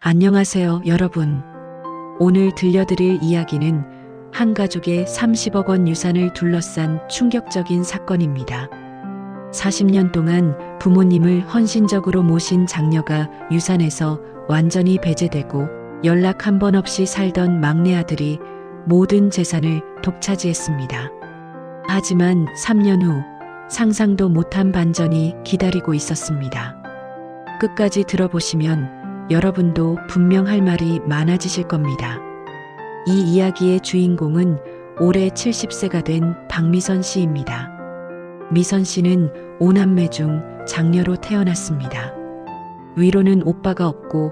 안녕하세요, 여러분. 오늘 들려드릴 이야기는 한 가족의 30억 원 유산을 둘러싼 충격적인 사건입니다. 40년 동안 부모님을 헌신적으로 모신 장녀가 유산에서 완전히 배제되고 연락 한 번 없이 살던 막내 아들이 모든 재산을 독차지했습니다. 하지만 3년 후 상상도 못한 반전이 기다리고 있었습니다. 끝까지 들어보시면 여러분도 분명 할 말이 많아지실 겁니다. 이 이야기의 주인공은 올해 70세가 된 박미선 씨입니다. 미선 씨는 5남매 중 장녀로 태어났습니다. 위로는 오빠가 없고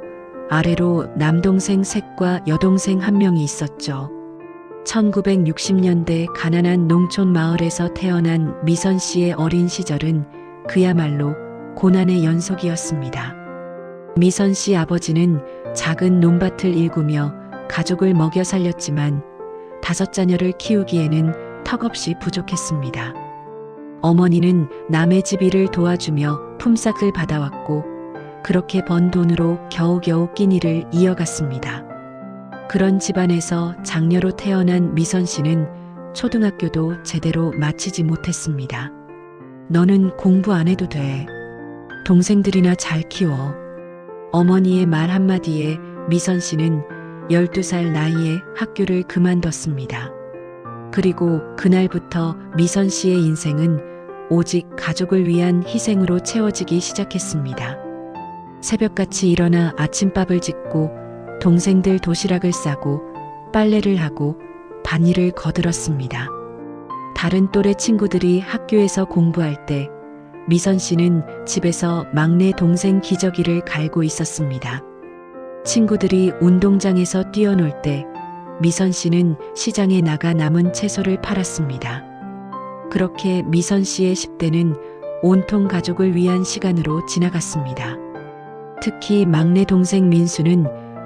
아래로 남동생 셋과 여동생 한 명이 있었죠. 1960년대 가난한 농촌 마을에서 태어난 미선 씨의 어린 시절은 그야말로 고난의 연속이었습니다. 미선 씨 아버지는 작은 논밭을 일구며 가족을 먹여 살렸지만 5자녀를 키우기에는 턱없이 부족했습니다. 어머니는 남의 집 일을 도와주며 품삯을 받아왔고 그렇게 번 돈으로 겨우겨우 끼니를 이어갔습니다. 그런 집안에서 장녀로 태어난 미선 씨는 초등학교도 제대로 마치지 못했습니다. 너는 공부 안 해도 돼. 동생들이나 잘 키워. 어머니의 말 한마디에 미선 씨는 12살 나이에 학교를 그만뒀습니다. 그리고 그날부터 미선 씨의 인생은 오직 가족을 위한 희생으로 채워지기 시작했습니다. 새벽같이 일어나 아침밥을 짓고 동생들 도시락을 싸고 빨래를 하고 밭일을 거들었습니다. 다른 또래 친구들이 학교에서 공부할 때 미선 씨는 집에서 막내 동생 기저귀를 갈고 있었습니다. 친구들이 운동장에서 뛰어놀 때 미선 씨는 시장에 나가 남은 채소를 팔았습니다. 그렇게 미선 씨의 10대는 온통 가족을 위한 시간으로 지나갔습니다. 특히 막내 동생 민수는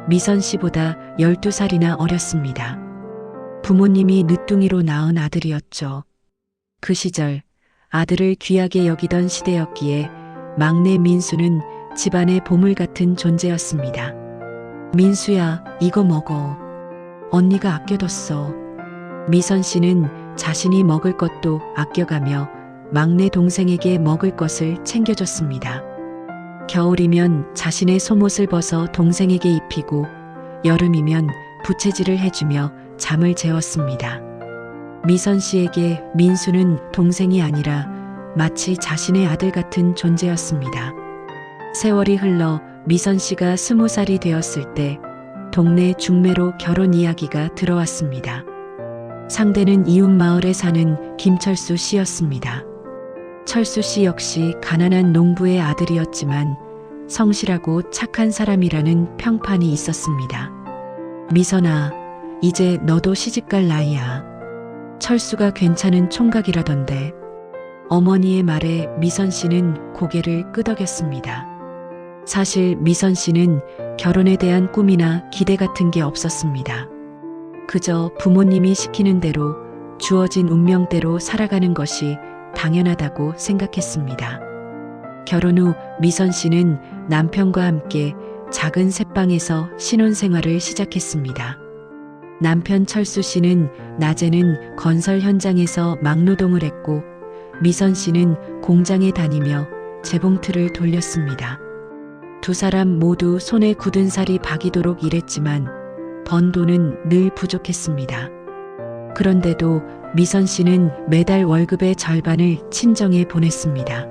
미선 씨보다 12살이나 어렸습니다. 부모님이 늦둥이로 낳은 아들이었죠. 그 시절 아들을 귀하게 여기던 시대였기에 막내 민수는 집안의 보물 같은 존재였습니다. 민수야, 이거 먹어. 언니가 아껴뒀어. 미선 씨는 자신이 먹을 것도 아껴가며 막내 동생에게 먹을 것을 챙겨줬습니다. 겨울이면 자신의 속옷을 벗어 동생에게 입히고 여름이면 부채질을 해주며 잠을 재웠습니다. 미선 씨에게 민수는 동생이 아니라 마치 자신의 아들 같은 존재였습니다. 세월이 흘러 미선 씨가 20살이 되었을 때 동네 중매로 결혼 이야기가 들어왔습니다. 상대는 이웃 마을에 사는 김철수 씨였습니다. 철수 씨 역시 가난한 농부의 아들이었지만 성실하고 착한 사람이라는 평판이 있었습니다. 미선아, 이제 너도 시집갈 나이야. 철수가 괜찮은 총각이라던데. 어머니의 말에 미선 씨는 고개를 끄덕였습니다. 사실 미선 씨는 결혼에 대한 꿈이나 기대 같은 게 없었습니다. 그저 부모님이 시키는 대로 주어진 운명대로 살아가는 것이 당연하다고 생각했습니다. 결혼 후 미선 씨는 남편과 함께 작은 새방에서 신혼생활을 시작했습니다. 남편 철수 씨는 낮에는 건설 현장에서 막노동을 했고 미선 씨는 공장에 다니며 재봉틀을 돌렸습니다. 두 사람 모두 손에 굳은 살이 박이도록 일했지만 번 돈은 늘 부족했습니다. 그런데도 미선 씨는 매달 월급의 절반을 친정에 보냈습니다.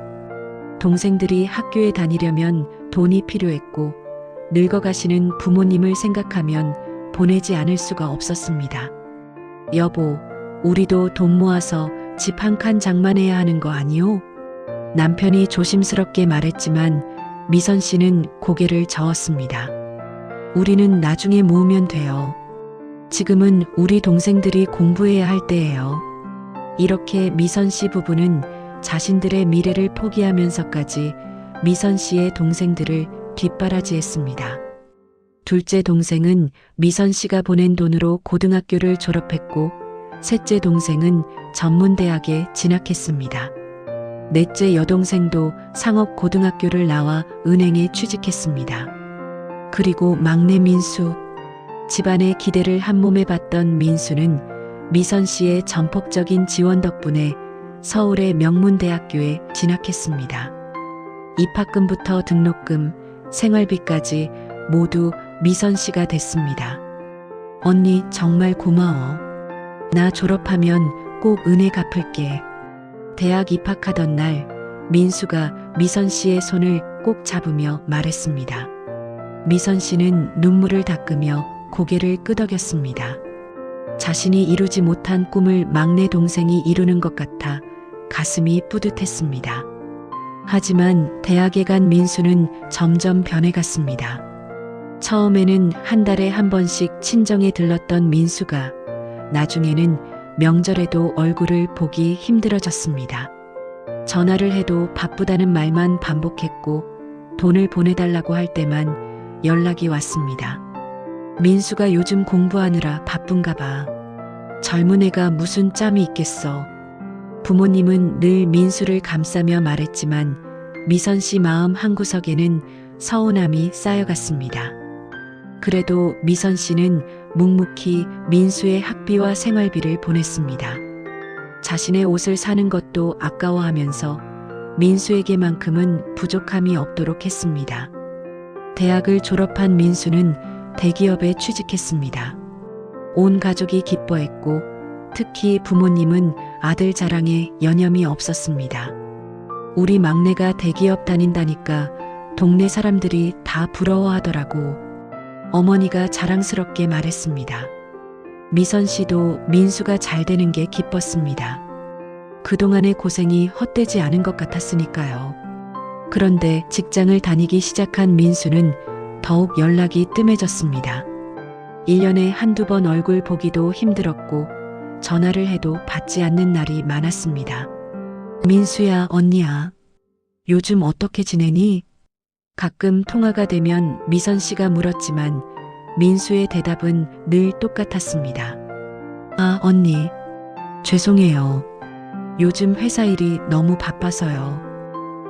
동생들이 학교에 다니려면 돈이 필요했고 늙어가시는 부모님을 생각하면 보내지 않을 수가 없었습니다. 여보, 우리도 돈 모아서 집 한 칸 장만해야 하는 거 아니오? 남편이 조심스럽게 말했지만 미선 씨는 고개를 저었습니다. 우리는 나중에 모으면 돼요. 지금은 우리 동생들이 공부해야 할 때예요. 이렇게 미선 씨 부부는 자신들의 미래를 포기하면서까지 미선 씨의 동생들을 뒷바라지했습니다. 둘째 동생은 미선 씨가 보낸 돈으로 고등학교를 졸업했고 셋째 동생은 전문대학에 진학했습니다. 넷째 여동생도 상업고등학교를 나와 은행에 취직했습니다. 그리고 막내 민수. 집안의 기대를 한몸에 받던 민수는 미선 씨의 전폭적인 지원 덕분에 서울의 명문대학교에 진학했습니다. 입학금부터 등록금, 생활비까지 모두 미선 씨가 됐습니다. 언니 정말 고마워. 나 졸업하면 꼭 은혜 갚을게. 대학 입학하던 날 민수가 미선 씨의 손을 꼭 잡으며 말했습니다. 미선 씨는 눈물을 닦으며 고개를 끄덕였습니다. 자신이 이루지 못한 꿈을 막내 동생이 이루는 것 같아 가슴이 뿌듯했습니다. 하지만 대학에 간 민수는 점점 변해갔습니다. 처음에는 한 달에 한 번씩 친정에 들렀던 민수가 나중에는 명절에도 얼굴을 보기 힘들어졌습니다. 전화를 해도 바쁘다는 말만 반복했고 돈을 보내달라고 할 때만 연락이 왔습니다. 민수가 요즘 공부하느라 바쁜가 봐. 젊은 애가 무슨 짬이 있겠어. 부모님은 늘 민수를 감싸며 말했지만 미선 씨 마음 한구석에는 서운함이 쌓여갔습니다. 그래도 미선 씨는 묵묵히 민수의 학비와 생활비를 보냈습니다. 자신의 옷을 사는 것도 아까워하면서 민수에게만큼은 부족함이 없도록 했습니다. 대학을 졸업한 민수는 대기업에 취직했습니다. 온 가족이 기뻐했고 특히 부모님은 아들 자랑에 여념이 없었습니다. 우리 막내가 대기업 다닌다니까 동네 사람들이 다 부러워하더라고. 어머니가 자랑스럽게 말했습니다. 미선 씨도 민수가 잘 되는 게 기뻤습니다. 그동안의 고생이 헛되지 않은 것 같았으니까요. 그런데 직장을 다니기 시작한 민수는 더욱 연락이 뜸해졌습니다. 1년에 한두 번 얼굴 보기도 힘들었고 전화를 해도 받지 않는 날이 많았습니다. 민수야, 언니야. 요즘 어떻게 지내니? 가끔 통화가 되면 미선 씨가 물었지만 민수의 대답은 늘 똑같았습니다. 아, 언니. 죄송해요. 요즘 회사 일이 너무 바빠서요.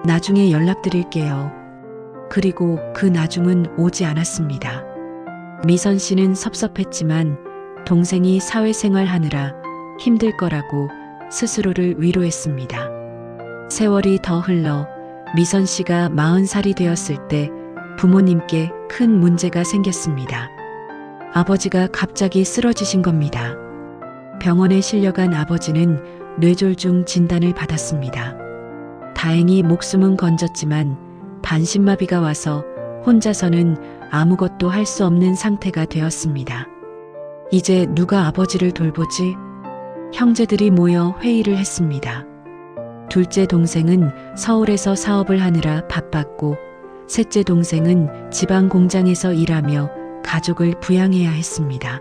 나중에 연락드릴게요. 그리고 그 나중은 오지 않았습니다. 미선 씨는 섭섭했지만 동생이 사회생활 하느라 힘들 거라고 스스로를 위로했습니다. 세월이 더 흘러 미선 씨가 40살이 되었을 때 부모님께 큰 문제가 생겼습니다. 아버지가 갑자기 쓰러지신 겁니다. 병원에 실려간 아버지는 뇌졸중 진단을 받았습니다. 다행히 목숨은 건졌지만 반신마비가 와서 혼자서는 아무것도 할 수 없는 상태가 되었습니다. 이제 누가 아버지를 돌보지? 형제들이 모여 회의를 했습니다. 둘째 동생은 서울에서 사업을 하느라 바빴고 셋째 동생은 지방 공장에서 일하며 가족을 부양해야 했습니다.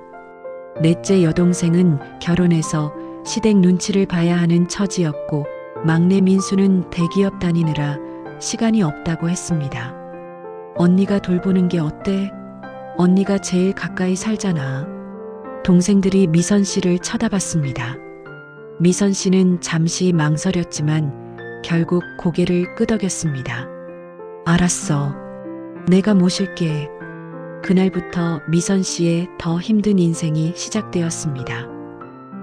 넷째 여동생은 결혼해서 시댁 눈치를 봐야 하는 처지였고 막내 민수는 대기업 다니느라 시간이 없다고 했습니다. 언니가 돌보는 게 어때? 언니가 제일 가까이 살잖아. 동생들이 미선 씨를 쳐다봤습니다. 미선 씨는 잠시 망설였지만 결국 고개를 끄덕였습니다. 알았어. 내가 모실게. 그날부터 미선 씨의 더 힘든 인생이 시작되었습니다.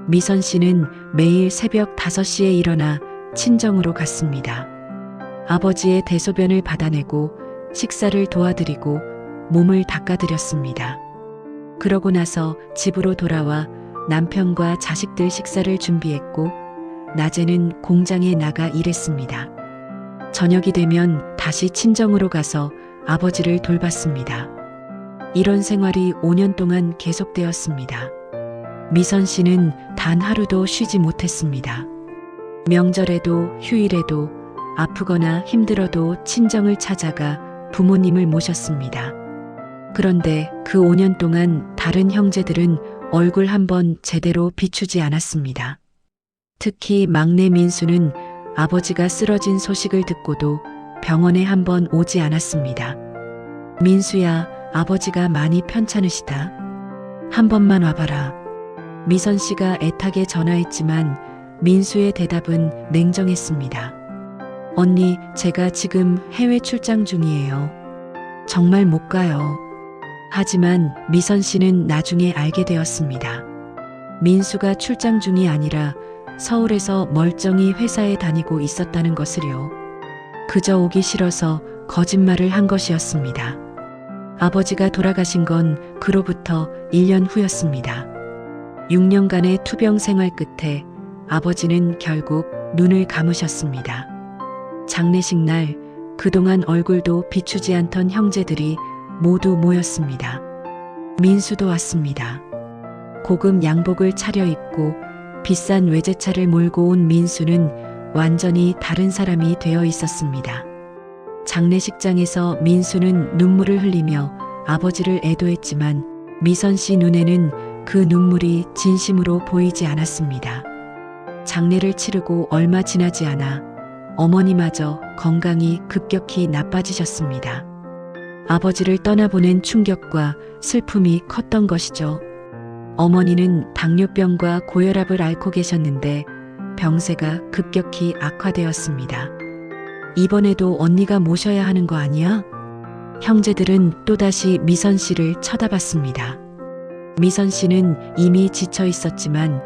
미선 씨는 매일 새벽 5시에 일어나 친정으로 갔습니다. 아버지의 대소변을 받아내고 식사를 도와드리고 몸을 닦아드렸습니다. 그러고 나서 집으로 돌아와 남편과 자식들 식사를 준비했고 낮에는 공장에 나가 일했습니다. 저녁이 되면 다시 친정으로 가서 아버지를 돌봤습니다. 이런 생활이 5년 동안 계속되었습니다. 미선 씨는 단 하루도 쉬지 못했습니다. 명절에도 휴일에도 아프거나 힘들어도 친정을 찾아가 부모님을 모셨습니다. 그런데 그 5년 동안 다른 형제들은 얼굴 한번 제대로 비추지 않았습니다. 특히 막내 민수는 아버지가 쓰러진 소식을 듣고도 병원에 한번 오지 않았습니다. 민수야, 아버지가 많이 편찮으시다. 한 번만 와봐라. 미선 씨가 애타게 전화했지만 민수의 대답은 냉정했습니다. 언니, 제가 지금 해외 출장 중이에요. 정말 못 가요. 하지만 미선 씨는 나중에 알게 되었습니다. 민수가 출장 중이 아니라 서울에서 멀쩡히 회사에 다니고 있었다는 것을요. 그저 오기 싫어서 거짓말을 한 것이었습니다. 아버지가 돌아가신 건 그로부터 1년 후였습니다. 6년간의 투병 생활 끝에 아버지는 결국 눈을 감으셨습니다. 장례식 날 그동안 얼굴도 비추지 않던 형제들이 모두 모였습니다. 민수도 왔습니다. 고급 양복을 차려입고 비싼 외제차를 몰고 온 민수는 완전히 다른 사람이 되어 있었습니다. 장례식장에서 민수는 눈물을 흘리며 아버지를 애도했지만 미선 씨 눈에는 그 눈물이 진심으로 보이지 않았습니다. 장례를 치르고 얼마 지나지 않아 어머니마저 건강이 급격히 나빠지셨습니다. 아버지를 떠나보낸 충격과 슬픔이 컸던 것이죠. 어머니는 당뇨병과 고혈압을 앓고 계셨는데 병세가 급격히 악화되었습니다. 이번에도 언니가 모셔야 하는 거 아니야? 형제들은 또다시 미선 씨를 쳐다봤습니다. 미선 씨는 이미 지쳐 있었지만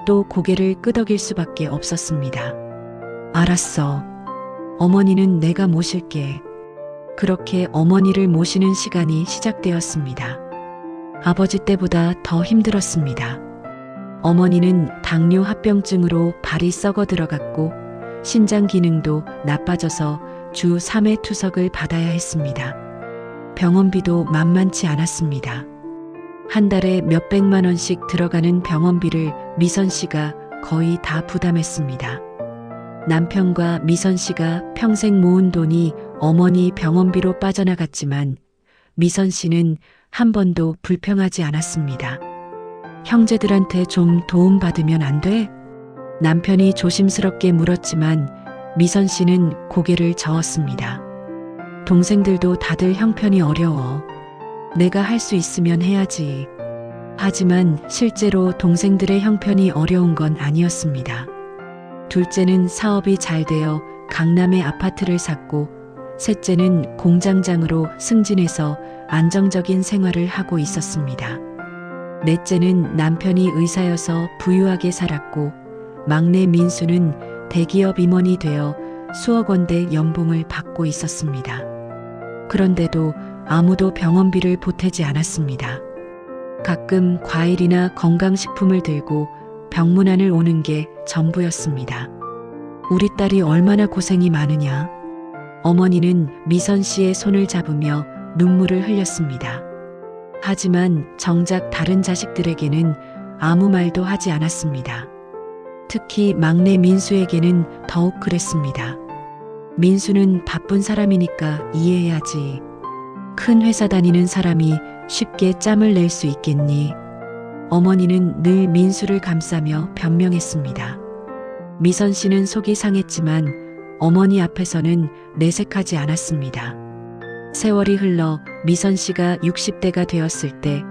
또 고개를 끄덕일 수밖에 없었습니다. 알았어. 어머니는 내가 모실게. 그렇게 어머니를 모시는 시간이 시작되었습니다. 아버지 때보다 더 힘들었습니다. 어머니는 당뇨 합병증으로 발이 썩어 들어갔고 신장 기능도 나빠져서 주 3회 투석을 받아야 했습니다. 병원비도 만만치 않았습니다. 한 달에 몇백만 원씩 들어가는 병원비를 미선 씨가 거의 다 부담했습니다. 남편과 미선 씨가 평생 모은 돈이 어머니 병원비로 빠져나갔지만 미선 씨는 한 번도 불평하지 않았습니다. 형제들한테 좀 도움받으면 안 돼? 남편이 조심스럽게 물었지만 미선 씨는 고개를 저었습니다. 동생들도 다들 형편이 어려워. 내가 할 수 있으면 해야지. 하지만 실제로 동생들의 형편이 어려운 건 아니었습니다. 둘째는 사업이 잘 되어 강남에 아파트를 샀고 셋째는 공장장으로 승진해서 안정적인 생활을 하고 있었습니다. 넷째는 남편이 의사여서 부유하게 살았고 막내 민수는 대기업 임원이 되어 수억 원대 연봉을 받고 있었습니다. 그런데도 아무도 병원비를 보태지 않았습니다. 가끔 과일이나 건강식품을 들고 병문안을 오는 게 전부였습니다. 우리 딸이 얼마나 고생이 많으냐. 어머니는 미선 씨의 손을 잡으며 눈물을 흘렸습니다. 하지만 정작 다른 자식들에게는 아무 말도 하지 않았습니다. 특히 막내 민수에게는 더욱 그랬습니다. 민수는 바쁜 사람이니까 이해해야지. 큰 회사 다니는 사람이 쉽게 짬을 낼 수 있겠니? 어머니는 늘 민수를 감싸며 변명했습니다. 미선 씨는 속이 상했지만 어머니 앞에서는 내색하지 않았습니다. 세월이 흘러 미선 씨가 60대가 되었을 때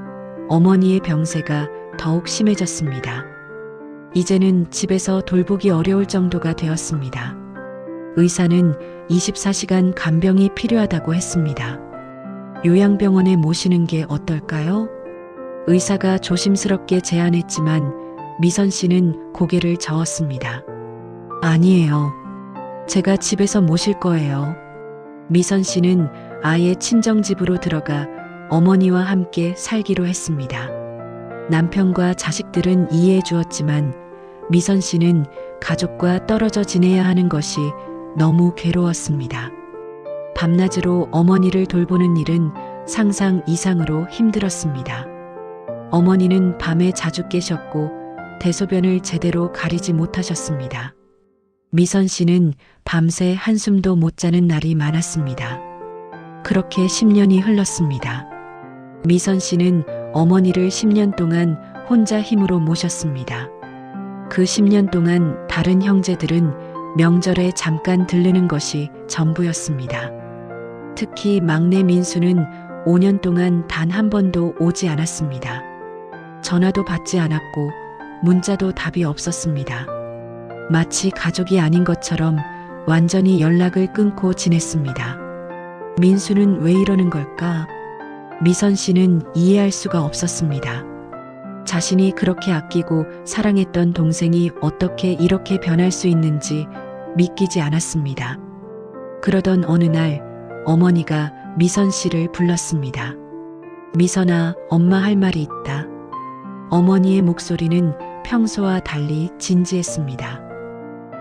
어머니의 병세가 더욱 심해졌습니다. 이제는 집에서 돌보기 어려울 정도가 되었습니다. 의사는 24시간 간병이 필요하다고 했습니다. 요양병원에 모시는 게 어떨까요? 의사가 조심스럽게 제안했지만 미선 씨는 고개를 저었습니다. 아니에요. 제가 집에서 모실 거예요. 미선 씨는 아예 친정집으로 들어가 어머니와 함께 살기로 했습니다. 남편과 자식들은 이해해 주었지만 미선 씨는 가족과 떨어져 지내야 하는 것이 너무 괴로웠습니다. 밤낮으로 어머니를 돌보는 일은 상상 이상으로 힘들었습니다. 어머니는 밤에 자주 깨셨고 대소변을 제대로 가리지 못하셨습니다. 미선 씨는 밤새 한숨도 못 자는 날이 많았습니다. 그렇게 10년이 흘렀습니다. 미선 씨는 어머니를 10년 동안 혼자 힘으로 모셨습니다. 그 10년 동안 다른 형제들은 명절에 잠깐 들르는 것이 전부였습니다. 특히 막내 민수는 5년 동안 단 한 번도 오지 않았습니다. 전화도 받지 않았고 문자도 답이 없었습니다. 마치 가족이 아닌 것처럼 완전히 연락을 끊고 지냈습니다. 민수는 왜 이러는 걸까? 미선 씨는 이해할 수가 없었습니다. 자신이 그렇게 아끼고 사랑했던 동생이 어떻게 이렇게 변할 수 있는지 믿기지 않았습니다. 그러던 어느 날 어머니가 미선 씨를 불렀습니다. 미선아, 엄마 할 말이 있다. 어머니의 목소리는 평소와 달리 진지했습니다.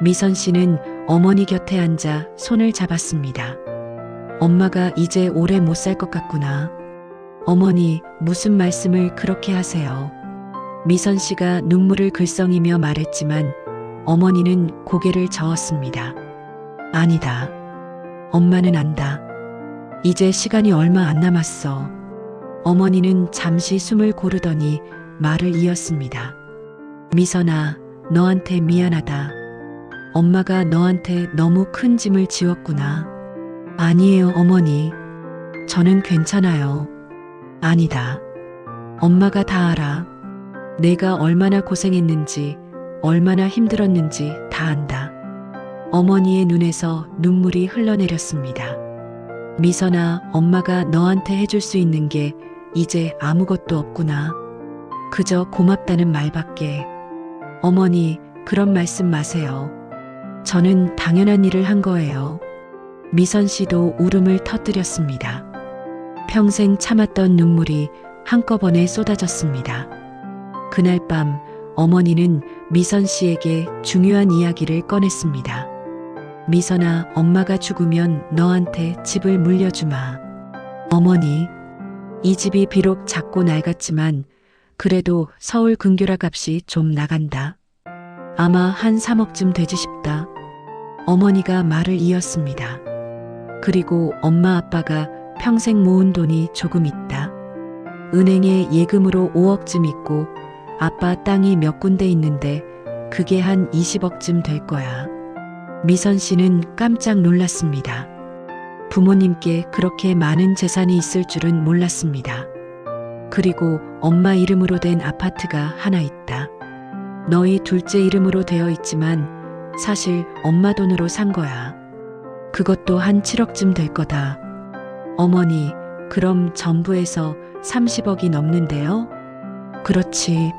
미선 씨는 어머니 곁에 앉아 손을 잡았습니다. 엄마가 이제 오래 못 살 것 같구나. 어머니, 무슨 말씀을 그렇게 하세요? 미선 씨가 눈물을 글썽이며 말했지만 어머니는 고개를 저었습니다. 아니다. 엄마는 안다. 이제 시간이 얼마 안 남았어. 어머니는 잠시 숨을 고르더니 말을 이었습니다. 미선아, 너한테 미안하다. 엄마가 너한테 너무 큰 짐을 지웠구나. 아니에요, 어머니. 저는 괜찮아요. 아니다. 엄마가 다 알아. 내가 얼마나 고생했는지, 얼마나 힘들었는지 다 안다. 어머니의 눈에서 눈물이 흘러내렸습니다. 미선아, 엄마가 너한테 해줄 수 있는 게 이제 아무것도 없구나. 그저 고맙다는 말밖에. 어머니, 그런 말씀 마세요. 저는 당연한 일을 한 거예요. 미선 씨도 울음을 터뜨렸습니다. 평생 참았던 눈물이 한꺼번에 쏟아졌습니다. 그날 밤 어머니는 미선 씨에게 중요한 이야기를 꺼냈습니다. 미선아, 엄마가 죽으면 너한테 집을 물려주마. 어머니, 이 집이 비록 작고 낡았지만 그래도 서울 근교라 값이 좀 나간다. 아마 한 3억쯤 되지 싶다. 어머니가 말을 이었습니다. 그리고 엄마 아빠가 평생 모은 돈이 조금 있다. 은행에 예금으로 5억쯤 있고 아빠 땅이 몇 군데 있는데 그게 한 20억쯤 될 거야. 미선 씨는 깜짝 놀랐습니다. 부모님께 그렇게 많은 재산이 있을 줄은 몰랐습니다. 그리고 엄마 이름으로 된 아파트가 하나 있다. 너희 둘째 이름으로 되어 있지만 사실 엄마 돈으로 산 거야. 그것도 한 7억쯤 될 거다. 어머니, 그럼 전부에서 30억이 넘는데요? 그렇지.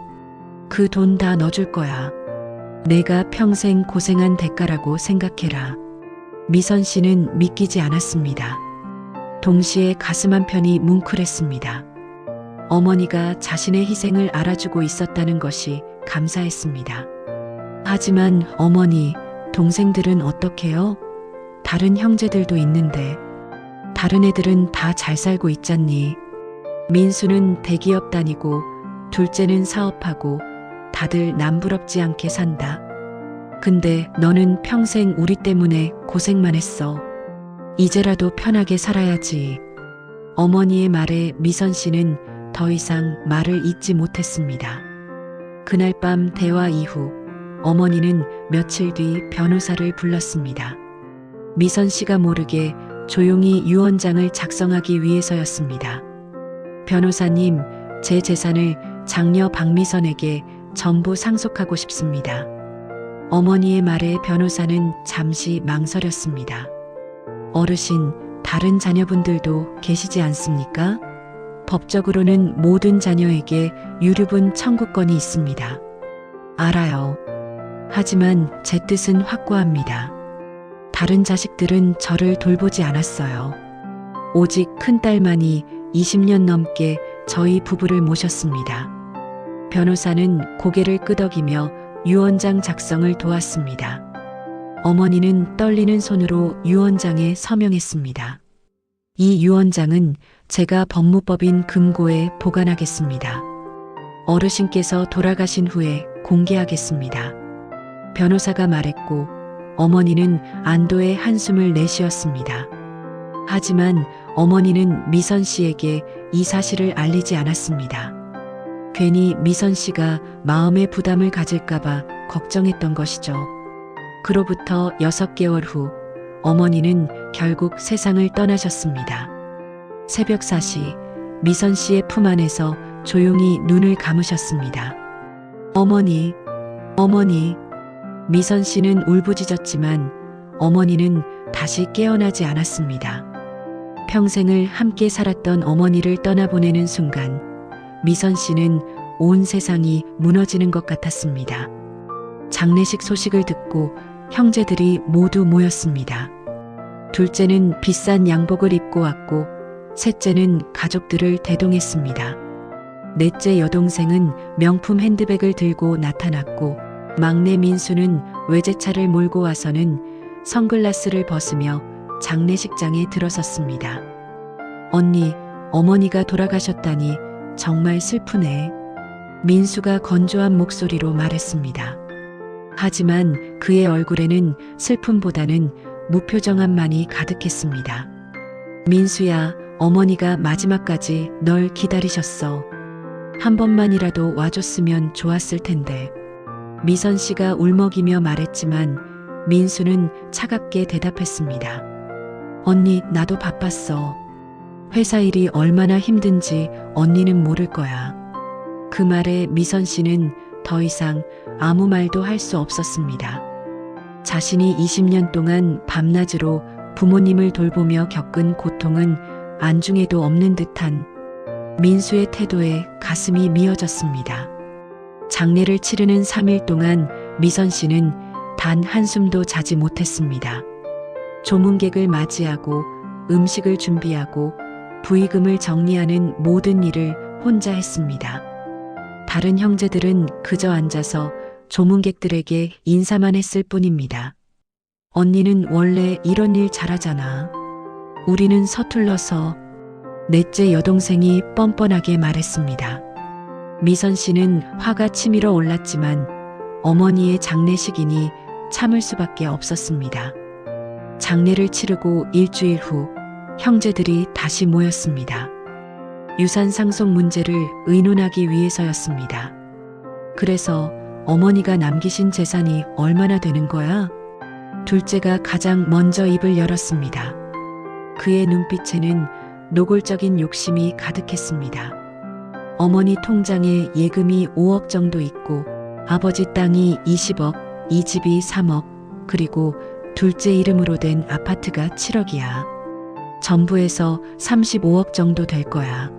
그 돈 다 넣어줄 거야. 내가 평생 고생한 대가라고 생각해라. 미선 씨는 믿기지 않았습니다. 동시에 가슴 한편이 뭉클했습니다. 어머니가 자신의 희생을 알아주고 있었다는 것이 감사했습니다. 하지만 어머니, 동생들은 어떡해요? 다른 형제들도 있는데. 다른 애들은 다 잘 살고 있잖니. 민수는 대기업 다니고 둘째는 사업하고 다들 남부럽지 않게 산다. 근데 너는 평생 우리 때문에 고생만 했어. 이제라도 편하게 살아야지. 어머니의 말에 미선 씨는 더 이상 말을 잇지 못했습니다. 그날 밤 대화 이후 어머니는 며칠 뒤 변호사를 불렀습니다. 미선 씨가 모르게 조용히 유언장을 작성하기 위해서였습니다. 변호사님, 제 재산을 장녀 박미선에게 전부 상속하고 싶습니다. 어머니의 말에 변호사는 잠시 망설였습니다. 어르신, 다른 자녀분들도 계시지 않습니까? 법적으로는 모든 자녀에게 유류분 청구권이 있습니다. 알아요. 하지만 제 뜻은 확고합니다. 다른 자식들은 저를 돌보지 않았어요. 오직 큰딸만이 20년 넘게 저희 부부를 모셨습니다. 변호사는 고개를 끄덕이며 유언장 작성을 도왔습니다. 어머니는 떨리는 손으로 유언장에 서명했습니다. 이 유언장은 제가 법무법인 금고에 보관하겠습니다. 어르신께서 돌아가신 후에 공개하겠습니다. 변호사가 말했고 어머니는 안도의 한숨을 내쉬었습니다. 하지만 어머니는 미선 씨에게 이 사실을 알리지 않았습니다. 괜히 미선 씨가 마음의 부담을 가질까봐 걱정했던 것이죠. 그로부터 6개월 후 어머니는 결국 세상을 떠나셨습니다. 새벽 4시 미선 씨의 품 안에서 조용히 눈을 감으셨습니다. 어머니, 어머니. 미선 씨는 울부짖었지만 어머니는 다시 깨어나지 않았습니다. 평생을 함께 살았던 어머니를 떠나보내는 순간 미선 씨는 온 세상이 무너지는 것 같았습니다. 장례식 소식을 듣고 형제들이 모두 모였습니다. 둘째는 비싼 양복을 입고 왔고 셋째는 가족들을 대동했습니다. 넷째 여동생은 명품 핸드백을 들고 나타났고 막내 민수는 외제차를 몰고 와서는 선글라스를 벗으며 장례식장에 들어섰습니다. 언니, 어머니가 돌아가셨다니 정말 슬프네. 민수가 건조한 목소리로 말했습니다. 하지만 그의 얼굴에는 슬픔보다는 무표정함만이 가득했습니다. 민수야, 어머니가 마지막까지 널 기다리셨어. 한 번만이라도 와줬으면 좋았을 텐데. 미선 씨가 울먹이며 말했지만 민수는 차갑게 대답했습니다. 언니, 나도 바빴어. 회사 일이 얼마나 힘든지 언니는 모를 거야. 그 말에 미선 씨는 더 이상 아무 말도 할 수 없었습니다. 자신이 20년 동안 밤낮으로 부모님을 돌보며 겪은 고통은 안중에도 없는 듯한 민수의 태도에 가슴이 미어졌습니다. 장례를 치르는 3일 동안 미선 씨는 단 한숨도 자지 못했습니다. 조문객을 맞이하고 음식을 준비하고 부의금을 정리하는 모든 일을 혼자 했습니다. 다른 형제들은 그저 앉아서 조문객들에게 인사만 했을 뿐입니다. 언니는 원래 이런 일 잘하잖아. 우리는 서툴러서. 넷째 여동생이 뻔뻔하게 말했습니다. 미선 씨는 화가 치밀어 올랐지만 어머니의 장례식이니 참을 수밖에 없었습니다. 장례를 치르고 일주일 후 형제들이 다시 모였습니다. 유산 상속 문제를 의논하기 위해서였습니다. 그래서 어머니가 남기신 재산이 얼마나 되는 거야? 둘째가 가장 먼저 입을 열었습니다. 그의 눈빛에는 노골적인 욕심이 가득했습니다. 어머니 통장에 예금이 5억 정도 있고 아버지 땅이 20억, 이 집이 3억, 그리고 둘째 이름으로 된 아파트가 7억이야. 전부에서 35억 정도 될 거야.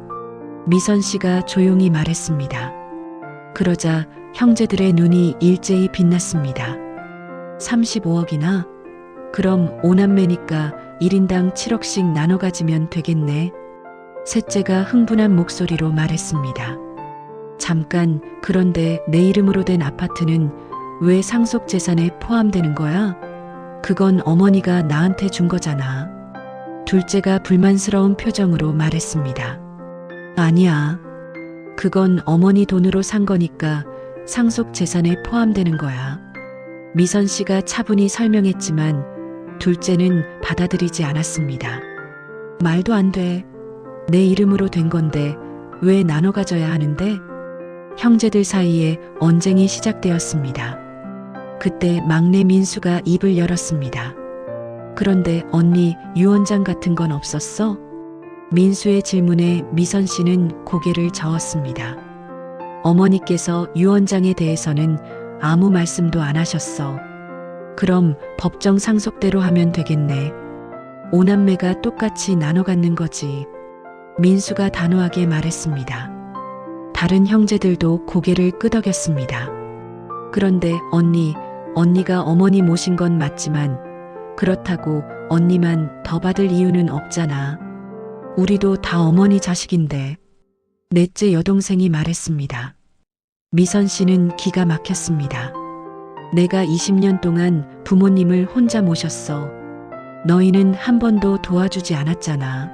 미선 씨가 조용히 말했습니다. 그러자 형제들의 눈이 일제히 빛났습니다. 35억이나? 그럼 5남매니까 1인당 7억씩 나눠 가지면 되겠네. 셋째가 흥분한 목소리로 말했습니다. 잠깐, 그런데 내 이름으로 된 아파트는 왜 상속 재산에 포함되는 거야? 그건 어머니가 나한테 준 거잖아. 둘째가 불만스러운 표정으로 말했습니다. 아니야. 그건 어머니 돈으로 산 거니까 상속 재산에 포함되는 거야. 미선 씨가 차분히 설명했지만 둘째는 받아들이지 않았습니다. 말도 안 돼. 내 이름으로 된 건데 왜 나눠 가져야 하는데? 형제들 사이에 언쟁이 시작되었습니다. 그때 막내 민수가 입을 열었습니다. 그런데 언니, 유언장 같은 건 없었어? 민수의 질문에 미선 씨는 고개를 저었습니다. 어머니께서 유언장에 대해서는 아무 말씀도 안 하셨어. 그럼 법정 상속대로 하면 되겠네. 5남매가 똑같이 나눠 갖는 거지. 민수가 단호하게 말했습니다. 다른 형제들도 고개를 끄덕였습니다. 그런데 언니가 어머니 모신 건 맞지만 그렇다고 언니만 더 받을 이유는 없잖아. 우리도 다 어머니 자식인데. 넷째 여동생이 말했습니다. 미선 씨는 기가 막혔습니다. 내가 20년 동안 부모님을 혼자 모셨어. 너희는 한 번도 도와주지 않았잖아.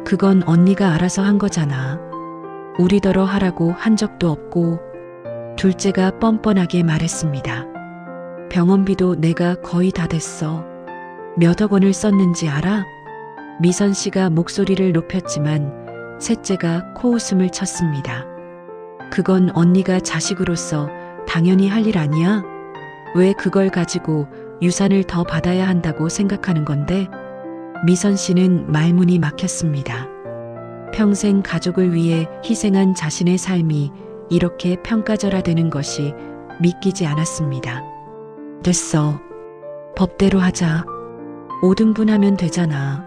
그건 언니가 알아서 한 거잖아. 우리더러 하라고 한 적도 없고. 둘째가 뻔뻔하게 말했습니다. 병원비도 내가 거의 다 댔어. 몇억 원을 썼는지 알아? 미선 씨가 목소리를 높였지만 셋째가 코웃음을 쳤습니다. 그건 언니가 자식으로서 당연히 할 일 아니야? 왜 그걸 가지고 유산을 더 받아야 한다고 생각하는 건데? 미선 씨는 말문이 막혔습니다. 평생 가족을 위해 희생한 자신의 삶이 이렇게 평가절하되는 것이 믿기지 않았습니다. 됐어. 법대로 하자. 5등분 하면 되잖아.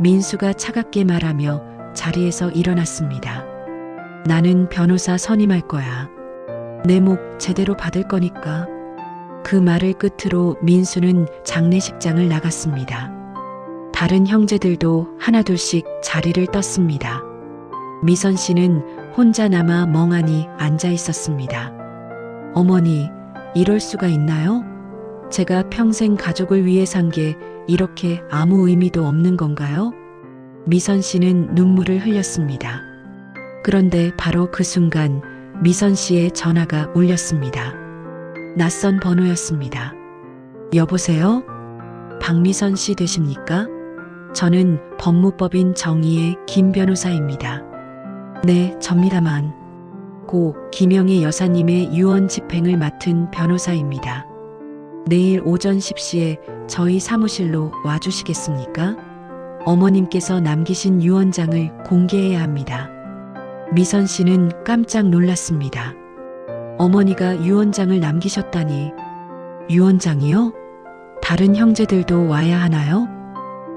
민수가 차갑게 말하며 자리에서 일어났습니다. 나는 변호사 선임할 거야. 내 목 제대로 받을 거니까. 그 말을 끝으로 민수는 장례식장을 나갔습니다. 다른 형제들도 하나둘씩 자리를 떴습니다. 미선 씨는 혼자 남아 멍하니 앉아 있었습니다. 어머니, 이럴 수가 있나요? 제가 평생 가족을 위해 산 게 이렇게 아무 의미도 없는 건가요? 미선 씨는 눈물을 흘렸습니다. 그런데 바로 그 순간 미선 씨의 전화가 울렸습니다. 낯선 번호였습니다. 여보세요? 박미선 씨 되십니까? 저는 법무법인 정의의 김 변호사입니다. 네, 접니다만. 고 김영애 여사님의 유언 집행을 맡은 변호사입니다. 내일 오전 10시에 저희 사무실로 와주시겠습니까? 어머님께서 남기신 유언장을 공개해야 합니다. 미선 씨는 깜짝 놀랐습니다. 어머니가 유언장을 남기셨다니. 유언장이요? 다른 형제들도 와야 하나요?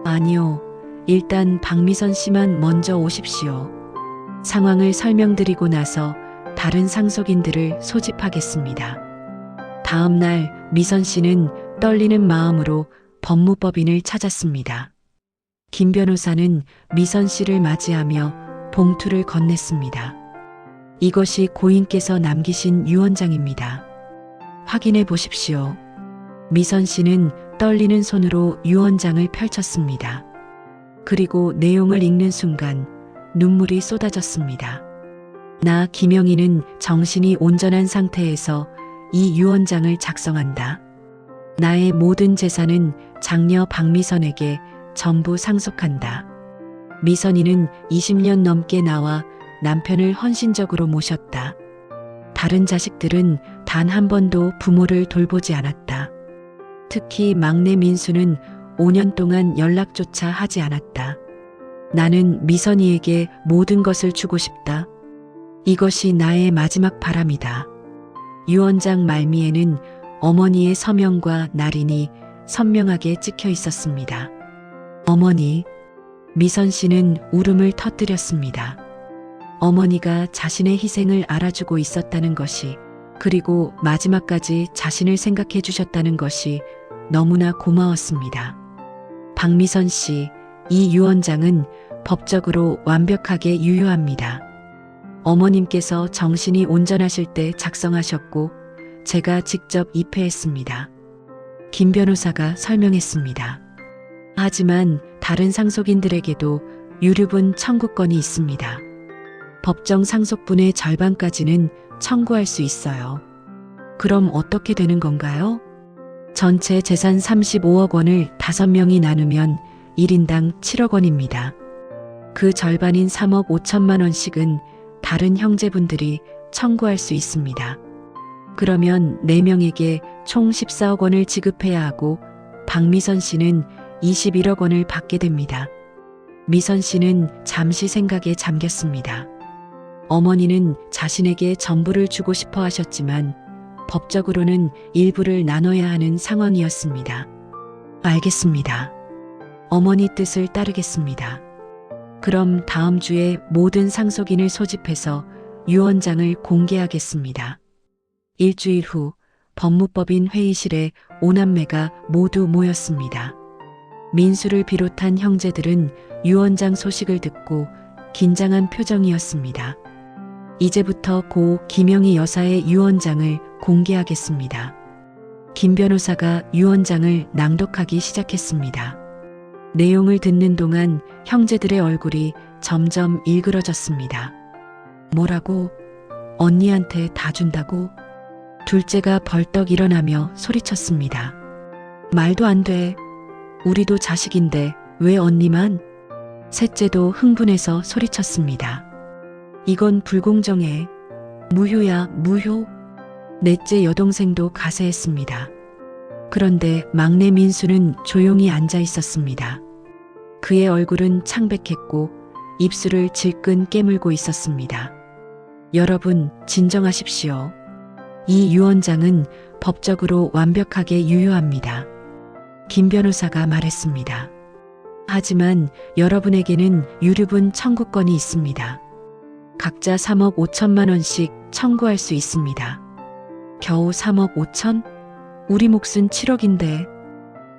아니요. 일단 박미선 씨만 먼저 오십시오. 상황을 설명드리고 나서 다른 상속인들을 소집하겠습니다. 다음 날 미선 씨는 떨리는 마음으로 법무법인을 찾았습니다. 김 변호사는 미선 씨를 맞이하며 봉투를 건넸습니다. 이것이 고인께서 남기신 유언장입니다. 확인해 보십시오. 미선 씨는 떨리는 손으로 유언장을 펼쳤습니다. 그리고 내용을 읽는 순간 눈물이 쏟아졌습니다. 나 김영희는 정신이 온전한 상태에서 이 유언장을 작성한다. 나의 모든 재산은 장녀 박미선에게 전부 상속한다. 미선이는 20년 넘게 나와 남편을 헌신적으로 모셨다. 다른 자식들은 단 한 번도 부모를 돌보지 않았다. 특히 막내 민수는 5년 동안 연락조차 하지 않았다. 나는 미선이에게 모든 것을 주고 싶다. 이것이 나의 마지막 바람이다. 유언장 말미에는 어머니의 서명과 날인이 선명하게 찍혀 있었습니다. 어머니, 미선 씨는 울음을 터뜨렸습니다. 어머니가 자신의 희생을 알아주고 있었다는 것이, 그리고 마지막까지 자신을 생각해 주셨다는 것이 너무나 고마웠습니다. 박미선 씨, 이 유언장은 법적으로 완벽하게 유효합니다. 어머님께서 정신이 온전하실 때 작성하셨고 제가 직접 입회했습니다. 김 변호사가 설명했습니다. 하지만 다른 상속인들에게도 유류분 청구권이 있습니다. 법정 상속분의 절반까지는 청구할 수 있어요. 그럼 어떻게 되는 건가요? 전체 재산 35억 원을 5명이 나누면 1인당 7억 원입니다. 그 절반인 3억 5천만 원씩은 다른 형제분들이 청구할 수 있습니다. 그러면 4명에게 총 14억 원을 지급해야 하고 박미선 씨는 21억 원을 받게 됩니다. 미선 씨는 잠시 생각에 잠겼습니다. 어머니는 자신에게 전부를 주고 싶어 하셨지만 법적으로는 일부를 나눠야 하는 상황이었습니다. 알겠습니다. 어머니 뜻을 따르겠습니다. 그럼 다음 주에 모든 상속인을 소집해서 유언장을 공개하겠습니다. 일주일 후 법무법인 회의실에 5남매가 모두 모였습니다. 민수를 비롯한 형제들은 유언장 소식을 듣고 긴장한 표정이었습니다. 이제부터 고 김영희 여사의 유언장을 공개하겠습니다. 김 변호사가 유언장을 낭독하기 시작했습니다. 내용을 듣는 동안 형제들의 얼굴이 점점 일그러졌습니다. 뭐라고? 언니한테 다 준다고? 둘째가 벌떡 일어나며 소리쳤습니다. 말도 안 돼. 우리도 자식인데 왜 언니만? 셋째도 흥분해서 소리쳤습니다. 이건 불공정해. 무효야, 무효. 넷째 여동생도 가세했습니다. 그런데 막내 민수는 조용히 앉아 있었습니다. 그의 얼굴은 창백했고 입술을 질끈 깨물고 있었습니다. 여러분, 진정하십시오. 이 유언장은 법적으로 완벽하게 유효합니다. 김 변호사가 말했습니다. 하지만 여러분에게는 유류분 청구권이 있습니다. 각자 3억 5천만 원씩 청구할 수 있습니다. 겨우 3억 5천? 우리 몫은 7억인데.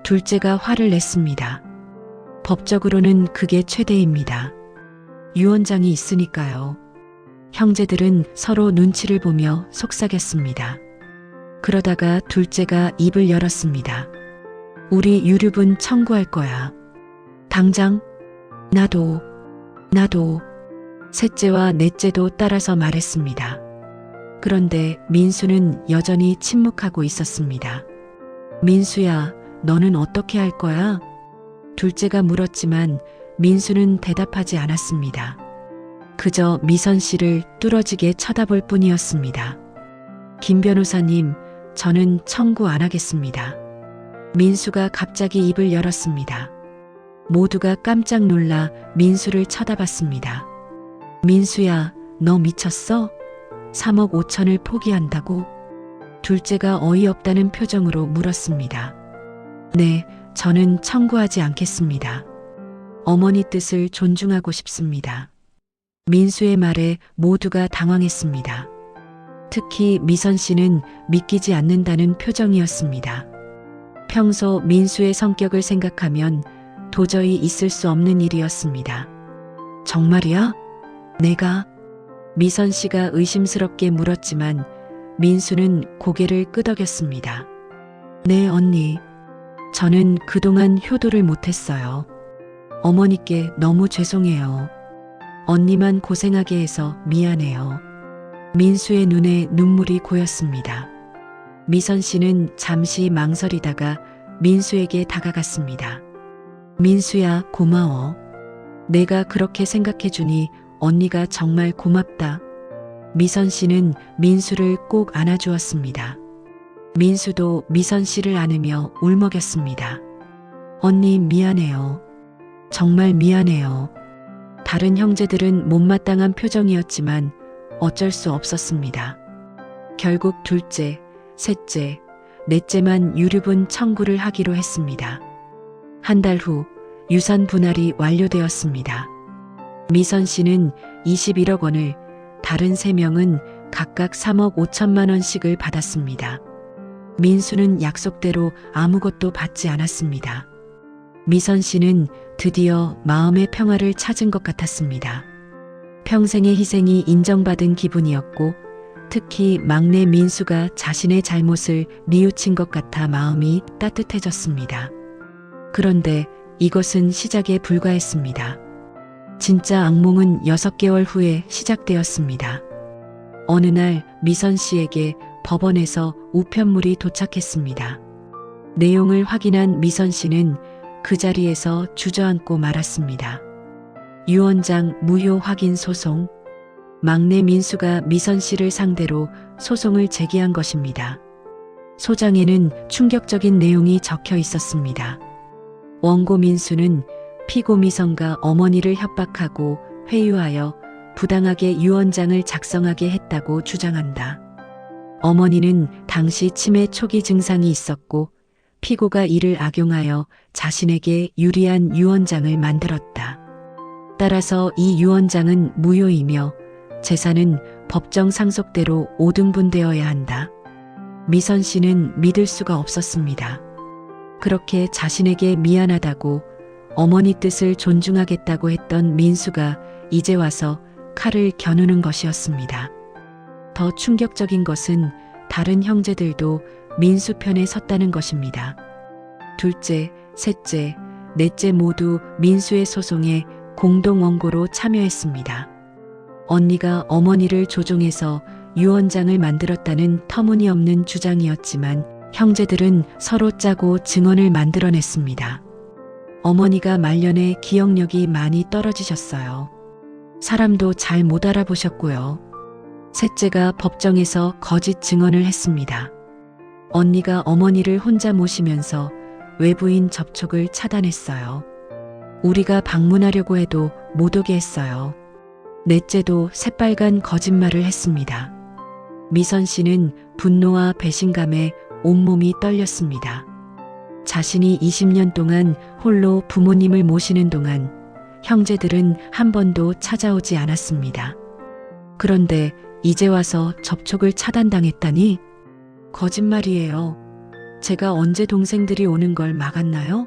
둘째가 화를 냈습니다. 법적으로는 그게 최대입니다. 유언장이 있으니까요. 형제들은 서로 눈치를 보며 속삭였습니다. 그러다가 둘째가 입을 열었습니다. 우리 유류분 청구할 거야. 당장? 나도. 셋째와 넷째도 따라서 말했습니다. 그런데 민수는 여전히 침묵하고 있었습니다. 민수야, 너는 어떻게 할 거야? 둘째가 물었지만 민수는 대답하지 않았습니다. 그저 미선 씨를 뚫어지게 쳐다볼 뿐이었습니다. 김 변호사님, 저는 청구 안 하겠습니다. 민수가 갑자기 입을 열었습니다. 모두가 깜짝 놀라 민수를 쳐다봤습니다. 민수야, 너 미쳤어? 3억 5천을 포기한다고? 둘째가 어이없다는 표정으로 물었습니다. 네, 저는 청구하지 않겠습니다. 어머니 뜻을 존중하고 싶습니다. 민수의 말에 모두가 당황했습니다. 특히 미선 씨는 믿기지 않는다는 표정이었습니다. 평소 민수의 성격을 생각하면 도저히 있을 수 없는 일이었습니다. 정말이야? 내가? 미선 씨가 의심스럽게 물었지만 민수는 고개를 끄덕였습니다. 네, 언니. 저는 그동안 효도를 못했어요. 어머니께 너무 죄송해요. 언니만 고생하게 해서 미안해요. 민수의 눈에 눈물이 고였습니다. 미선 씨는 잠시 망설이다가 민수에게 다가갔습니다. 민수야, 고마워. 내가 그렇게 생각해주니 언니가 정말 고맙다. 미선 씨는 민수를 꼭 안아주었습니다. 민수도 미선 씨를 안으며 울먹였습니다. 언니 미안해요. 정말 미안해요. 다른 형제들은 못마땅한 표정이었지만 어쩔 수 없었습니다. 결국 둘째, 셋째, 넷째만 유류분 청구를 하기로 했습니다. 한 달 후 유산 분할이 완료되었습니다. 미선 씨는 21억 원을, 다른 3명은 각각 3억 5천만 원씩을 받았습니다. 민수는 약속대로 아무것도 받지 않았습니다. 미선 씨는 드디어 마음의 평화를 찾은 것 같았습니다. 평생의 희생이 인정받은 기분이었고, 특히 막내 민수가 자신의 잘못을 뉘우친 것 같아 마음이 따뜻해졌습니다. 그런데 이것은 시작에 불과했습니다. 진짜 악몽은 6개월 후에 시작되었습니다. 어느 날 미선 씨에게 법원에서 우편물이 도착했습니다. 내용을 확인한 미선 씨는 그 자리에서 주저앉고 말았습니다. 유언장 무효 확인 소송. 막내 민수가 미선 씨를 상대로 소송을 제기한 것입니다. 소장에는 충격적인 내용이 적혀 있었습니다. 원고 민수는 피고 미선과 어머니를 협박하고 회유하여 부당하게 유언장을 작성하게 했다고 주장한다. 어머니는 당시 치매 초기 증상이 있었고 피고가 이를 악용하여 자신에게 유리한 유언장을 만들었다. 따라서 이 유언장은 무효이며 재산은 법정 상속대로 5등분되어야 한다. 미선 씨는 믿을 수가 없었습니다. 그렇게 자신에게 미안하다고 어머니 뜻을 존중하겠다고 했던 민수가 이제 와서 칼을 겨누는 것이었습니다. 더 충격적인 것은 다른 형제들도 민수 편에 섰다는 것입니다. 둘째, 셋째, 넷째 모두 민수의 소송에 공동 원고로 참여했습니다. 언니가 어머니를 조종해서 유언장을 만들었다는 터무니없는 주장이었지만 형제들은 서로 짜고 증언을 만들어냈습니다. 어머니가 말년에 기억력이 많이 떨어지셨어요. 사람도 잘 못 알아보셨고요. 셋째가 법정에서 거짓 증언을 했습니다. 언니가 어머니를 혼자 모시면서 외부인 접촉을 차단했어요. 우리가 방문하려고 해도 못 오게 했어요. 넷째도 새빨간 거짓말을 했습니다. 미선 씨는 분노와 배신감에 온몸이 떨렸습니다. 자신이 20년 동안 홀로 부모님을 모시는 동안 형제들은 한 번도 찾아오지 않았습니다. 그런데 이제 와서 접촉을 차단당했다니? 거짓말이에요. 제가 언제 동생들이 오는 걸 막았나요?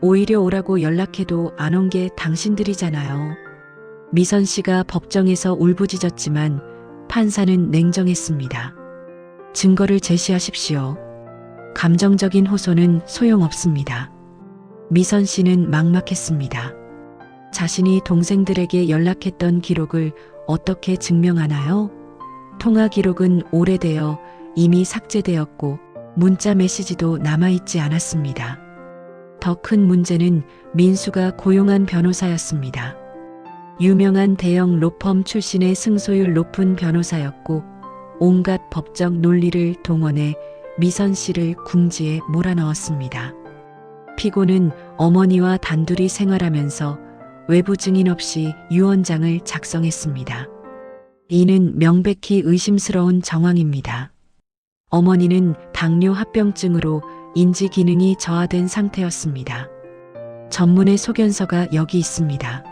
오히려 오라고 연락해도 안 온 게 당신들이잖아요. 미선 씨가 법정에서 울부짖었지만 판사는 냉정했습니다. 증거를 제시하십시오. 감정적인 호소는 소용없습니다. 미선 씨는 막막했습니다. 자신이 동생들에게 연락했던 기록을 어떻게 증명하나요? 통화 기록은 오래되어 이미 삭제되었고 문자 메시지도 남아있지 않았습니다. 더 큰 문제는 민수가 고용한 변호사였습니다. 유명한 대형 로펌 출신의 승소율 높은 변호사였고 온갖 법적 논리를 동원해 미선 씨를 궁지에 몰아넣었습니다. 피고는 어머니와 단둘이 생활하면서 외부 증인 없이 유언장을 작성했습니다. 이는 명백히 의심스러운 정황입니다. 어머니는 당뇨 합병증으로 인지 기능이 저하된 상태였습니다. 전문의 소견서가 여기 있습니다.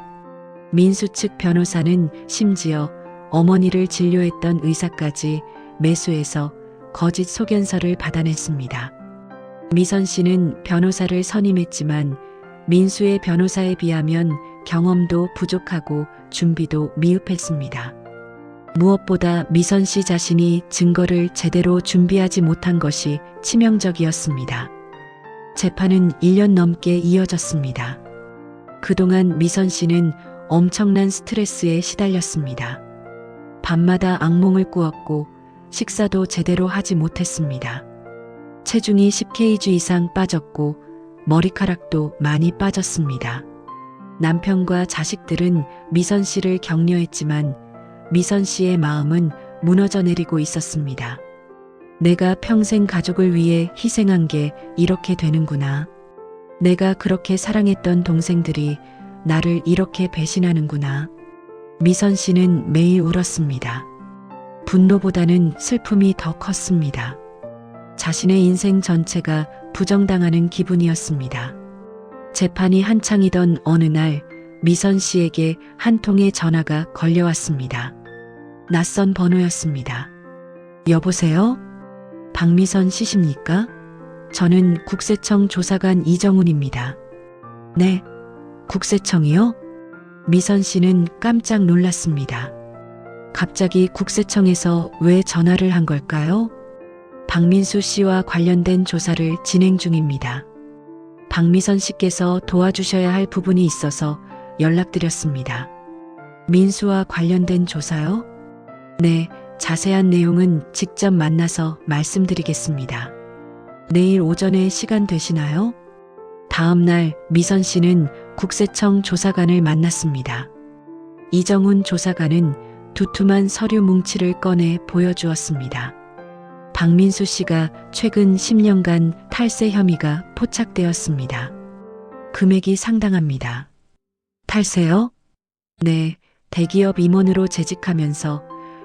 민수 측 변호사는 심지어 어머니를 진료했던 의사까지 매수해서 거짓 소견서를 받아냈습니다. 미선 씨는 변호사를 선임했지만 민수의 변호사에 비하면 경험도 부족하고 준비도 미흡했습니다. 무엇보다 미선 씨 자신이 증거를 제대로 준비하지 못한 것이 치명적이었습니다. 재판은 1년 넘게 이어졌습니다. 그동안 미선 씨는 엄청난 스트레스에 시달렸습니다. 밤마다 악몽을 꾸었고 식사도 제대로 하지 못했습니다. 체중이 10kg 이상 빠졌고 머리카락도 많이 빠졌습니다. 남편과 자식들은 미선 씨를 격려했지만 미선 씨의 마음은 무너져 내리고 있었습니다. 내가 평생 가족을 위해 희생한 게 이렇게 되는구나. 내가 그렇게 사랑했던 동생들이 나를 이렇게 배신하는구나. 미선 씨는 매일 울었습니다. 분노보다는 슬픔이 더 컸습니다. 자신의 인생 전체가 부정당하는 기분이었습니다. 재판이 한창이던 어느 날 미선 씨에게 한 통의 전화가 걸려왔습니다. 낯선 번호였습니다. 여보세요? 박미선 씨십니까? 저는 국세청 조사관 이정훈입니다. 네, 국세청이요? 미선 씨는 깜짝 놀랐습니다. 갑자기 국세청에서 왜 전화를 한 걸까요? 박민수 씨와 관련된 조사를 진행 중입니다. 박미선 씨께서 도와주셔야 할 부분이 있어서 연락드렸습니다. 민수와 관련된 조사요? 네, 자세한 내용은 직접 만나서 말씀드리겠습니다. 내일 오전에 시간 되시나요? 다음 날 미선 씨는 국세청 조사관을 만났습니다. 이정훈 조사관은 두툼한 서류 뭉치를 꺼내 보여주었습니다. 박민수 씨가 최근 10년간 탈세 혐의가 포착되었습니다. 금액이 상당합니다. 탈세요? 네, 대기업 임원으로 재직하면서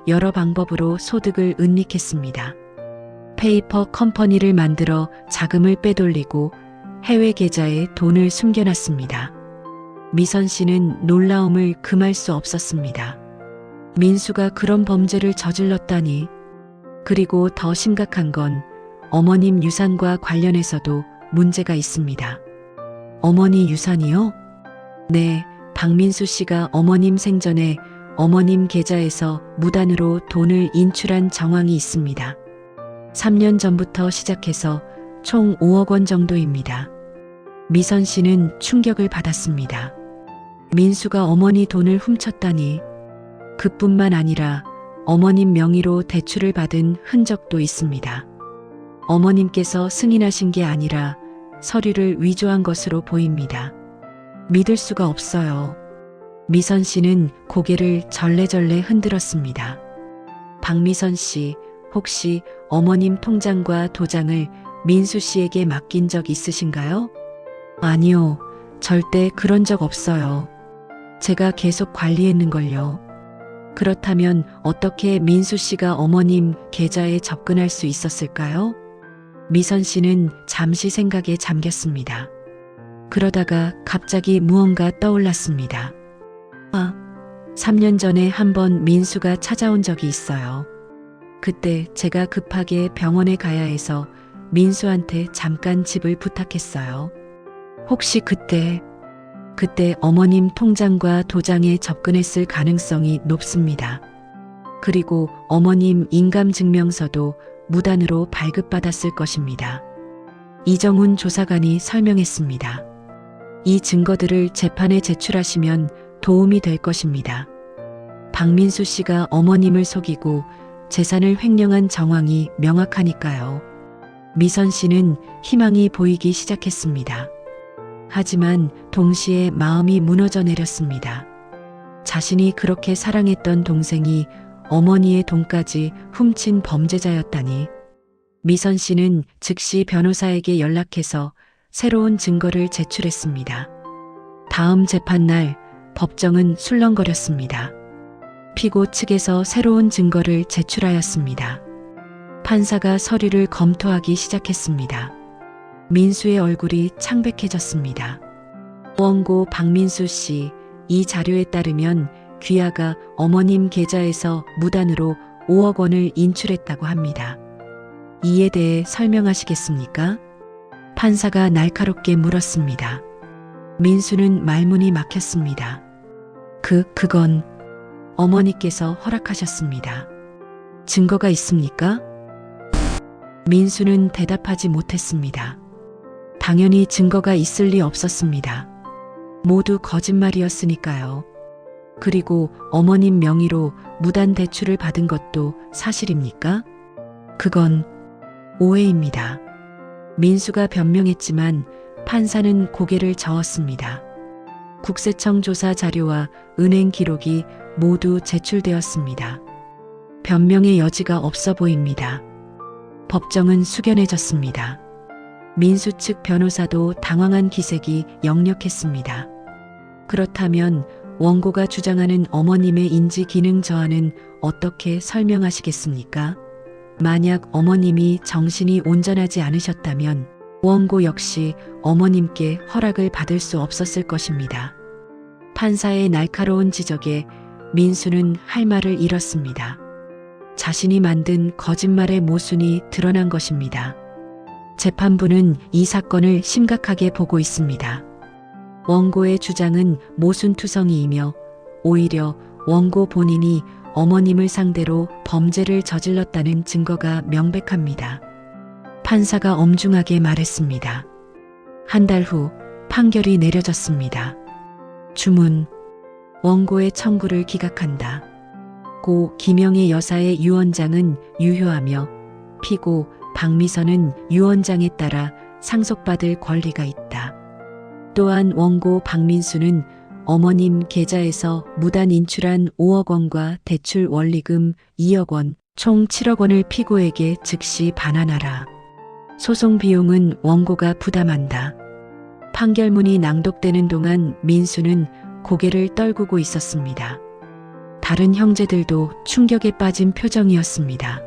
여러 방법으로 소득을 은닉했습니다. 페이퍼 컴퍼니를 만들어 자금을 빼돌리고 해외 계좌에 돈을 숨겨놨습니다. 미선 씨는 놀라움을 금할 수 없었습니다. 민수가 그런 범죄를 저질렀다니. 그리고 더 심각한 건 어머님 유산과 관련해서도 문제가 있습니다. 어머니 유산이요? 네, 박민수 씨가 어머님 생전에 어머님 계좌에서 무단으로 돈을 인출한 정황이 있습니다. 3년 전부터 시작해서 총 5억 원 정도입니다. 미선 씨는 충격을 받았습니다. 민수가 어머니 돈을 훔쳤다니. 그뿐만 아니라 어머님 명의로 대출을 받은 흔적도 있습니다. 어머님께서 승인하신 게 아니라 서류를 위조한 것으로 보입니다. 믿을 수가 없어요. 미선 씨는 고개를 절레절레 흔들었습니다. 박미선 씨, 혹시 어머님 통장과 도장을 민수 씨에게 맡긴 적 있으신가요? 아니요, 절대 그런 적 없어요. 제가 계속 관리했는걸요. 그렇다면 어떻게 민수 씨가 어머님 계좌에 접근할 수 있었을까요? 미선 씨는 잠시 생각에 잠겼습니다. 그러다가 갑자기 무언가 떠올랐습니다. 3년 전에 한번 민수가 찾아온 적이 있어요. 그때 제가 급하게 병원에 가야 해서 민수한테 잠깐 집을 부탁했어요. 혹시 그때 어머님 통장과 도장에 접근했을 가능성이 높습니다. 그리고 어머님 인감증명서도 무단으로 발급받았을 것입니다. 이정훈 조사관이 설명했습니다. 이 증거들을 재판에 제출하시면 도움이 될 것입니다. 박민수 씨가 어머님을 속이고 재산을 횡령한 정황이 명확하니까요. 미선 씨는 희망이 보이기 시작했습니다. 하지만 동시에 마음이 무너져 내렸습니다. 자신이 그렇게 사랑했던 동생이 어머니의 돈까지 훔친 범죄자였다니. 미선 씨는 즉시 변호사에게 연락해서 새로운 증거를 제출했습니다. 다음 재판날 법정은 술렁거렸습니다. 피고 측에서 새로운 증거를 제출하였습니다. 판사가 서류를 검토하기 시작했습니다. 민수의 얼굴이 창백해졌습니다. 원고 박민수 씨, 이 자료에 따르면 귀하가 어머님 계좌에서 무단으로 5억 원을 인출했다고 합니다. 이에 대해 설명하시겠습니까? 판사가 날카롭게 물었습니다. 민수는 말문이 막혔습니다. 그건 어머니께서 허락하셨습니다. 증거가 있습니까? 민수는 대답하지 못했습니다. 당연히 증거가 있을 리 없었습니다. 모두 거짓말이었으니까요. 그리고 어머님 명의로 무단 대출을 받은 것도 사실입니까? 그건 오해입니다. 민수가 변명했지만 판사는 고개를 저었습니다. 국세청 조사 자료와 은행 기록이 모두 제출되었습니다. 변명의 여지가 없어 보입니다. 법정은 숙연해졌습니다. 민수 측 변호사도 당황한 기색이 역력했습니다. 그렇다면 원고가 주장하는 어머님의 인지 기능 저하는 어떻게 설명하시겠습니까? 만약 어머님이 정신이 온전하지 않으셨다면 원고 역시 어머님께 허락을 받을 수 없었을 것입니다. 판사의 날카로운 지적에 민수는 할 말을 잃었습니다. 자신이 만든 거짓말의 모순이 드러난 것입니다. 재판부는 이 사건을 심각하게 보고 있습니다. 원고의 주장은 모순투성이이며 오히려 원고 본인이 어머님을 상대로 범죄를 저질렀다는 증거가 명백합니다. 판사가 엄중하게 말했습니다. 한 달 후 판결이 내려졌습니다. 주문, 원고의 청구를 기각한다. 고 김영애 여사의 유언장은 유효하며 피고 박미선은 유언장에 따라 상속받을 권리가 있다. 또한 원고 박민수는 어머님 계좌에서 무단 인출한 5억 원과 대출 원리금 2억 원, 총 7억 원을 피고에게 즉시 반환하라. 소송 비용은 원고가 부담한다. 판결문이 낭독되는 동안 민수는 고개를 떨구고 있었습니다. 다른 형제들도 충격에 빠진 표정이었습니다.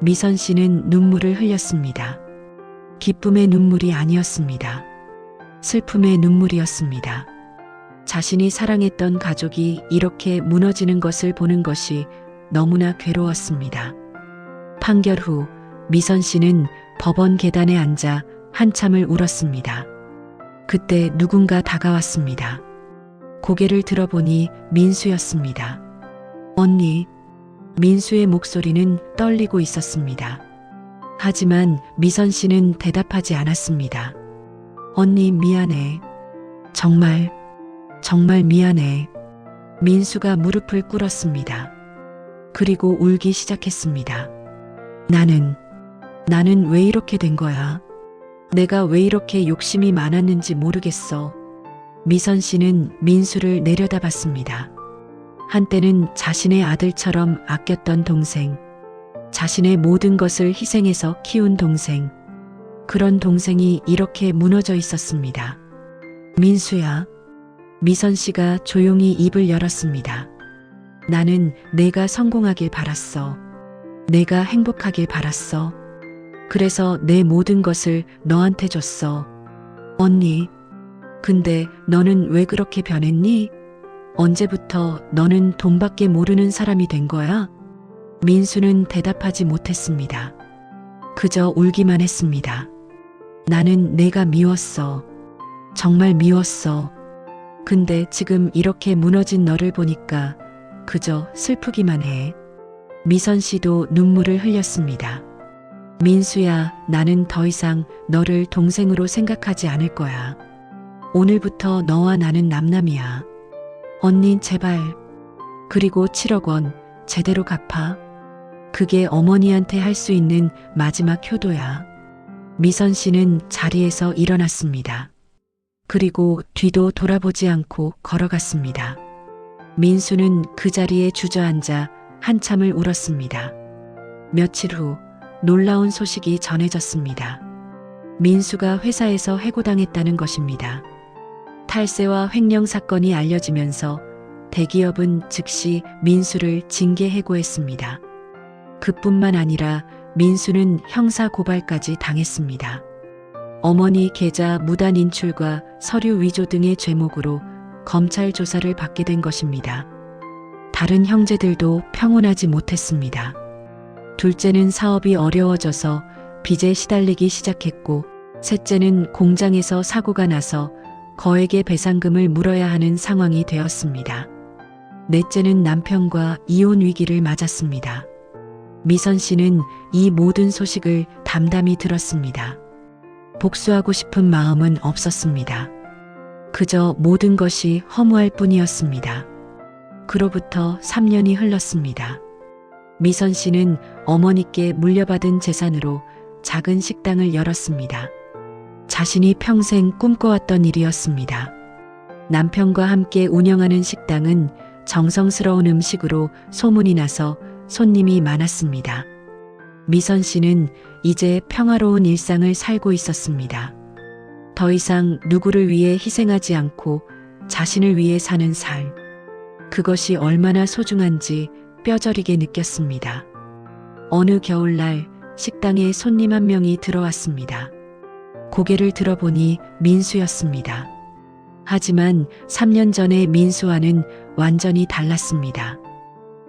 미선 씨는 눈물을 흘렸습니다. 기쁨의 눈물이 아니었습니다. 슬픔의 눈물이었습니다. 자신이 사랑했던 가족이 이렇게 무너지는 것을 보는 것이 너무나 괴로웠습니다. 판결 후 미선 씨는 법원 계단에 앉아 한참을 울었습니다. 그때 누군가 다가왔습니다. 고개를 들어보니 민수였습니다. 언니. 민수의 목소리는 떨리고 있었습니다. 하지만 미선 씨는 대답하지 않았습니다. 언니 미안해. 정말 미안해. 민수가 무릎을 꿇었습니다. 그리고 울기 시작했습니다. 나는 왜 이렇게 된 거야? 내가 왜 이렇게 욕심이 많았는지 모르겠어. 미선 씨는 민수를 내려다봤습니다. 한때는 자신의 아들처럼 아꼈던 동생, 자신의 모든 것을 희생해서 키운 동생, 그런 동생이 이렇게 무너져 있었습니다. 민수야. 미선 씨가 조용히 입을 열었습니다. 나는 내가 성공하길 바랐어. 내가 행복하길 바랐어. 그래서 내 모든 것을 너한테 줬어. 언니, 근데 너는 왜 그렇게 변했니? 언제부터 너는 돈밖에 모르는 사람이 된 거야? 민수는 대답하지 못했습니다. 그저 울기만 했습니다. 나는 내가 미웠어. 정말 미웠어. 근데 지금 이렇게 무너진 너를 보니까 그저 슬프기만 해. 미선 씨도 눈물을 흘렸습니다. 민수야, 나는 더 이상 너를 동생으로 생각하지 않을 거야. 오늘부터 너와 나는 남남이야. 언니, 제발. 그리고 7억 원 제대로 갚아. 그게 어머니한테 할 수 있는 마지막 효도야. 미선 씨는 자리에서 일어났습니다. 그리고 뒤도 돌아보지 않고 걸어갔습니다. 민수는 그 자리에 주저앉아 한참을 울었습니다. 며칠 후 놀라운 소식이 전해졌습니다. 민수가 회사에서 해고당했다는 것입니다. 탈세와 횡령 사건이 알려지면서 대기업은 즉시 민수를 징계 해고했습니다. 그뿐만 아니라 민수는 형사 고발까지 당했습니다. 어머니 계좌 무단 인출과 서류 위조 등의 죄목으로 검찰 조사를 받게 된 것입니다. 다른 형제들도 평온하지 못했습니다. 둘째는 사업이 어려워져서 빚에 시달리기 시작했고, 셋째는 공장에서 사고가 나서 거액의 배상금을 물어야 하는 상황이 되었습니다. 넷째는 남편과 이혼 위기를 맞았습니다. 미선 씨는 이 모든 소식을 담담히 들었습니다. 복수하고 싶은 마음은 없었습니다. 그저 모든 것이 허무할 뿐이었습니다. 그로부터 3년이 흘렀습니다. 미선 씨는 어머니께 물려받은 재산으로 작은 식당을 열었습니다. 자신이 평생 꿈꿔왔던 일이었습니다. 남편과 함께 운영하는 식당은 정성스러운 음식으로 소문이 나서 손님이 많았습니다. 미선 씨는 이제 평화로운 일상을 살고 있었습니다. 더 이상 누구를 위해 희생하지 않고 자신을 위해 사는 삶. 그것이 얼마나 소중한지 뼈저리게 느꼈습니다. 어느 겨울날 식당에 손님 한 명이 들어왔습니다. 고개를 들어보니 민수였습니다. 하지만 3년 전의 민수와는 완전히 달랐습니다.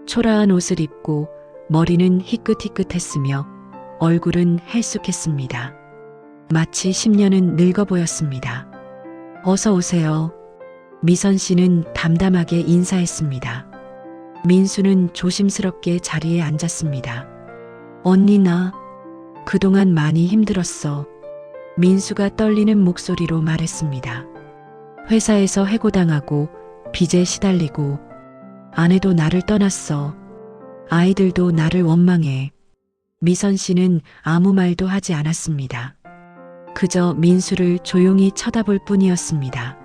초라한 옷을 입고 머리는 희끗희끗했으며 얼굴은 헬쑥했습니다. 마치 10년은 늙어 보였습니다. 어서 오세요. 미선 씨는 담담하게 인사했습니다. 민수는 조심스럽게 자리에 앉았습니다. 언니, 나 그동안 많이 힘들었어. 민수가 떨리는 목소리로 말했습니다. 회사에서 해고당하고 빚에 시달리고 아내도 나를 떠났어. 아이들도 나를 원망해. 미선 씨는 아무 말도 하지 않았습니다. 그저 민수를 조용히 쳐다볼 뿐이었습니다.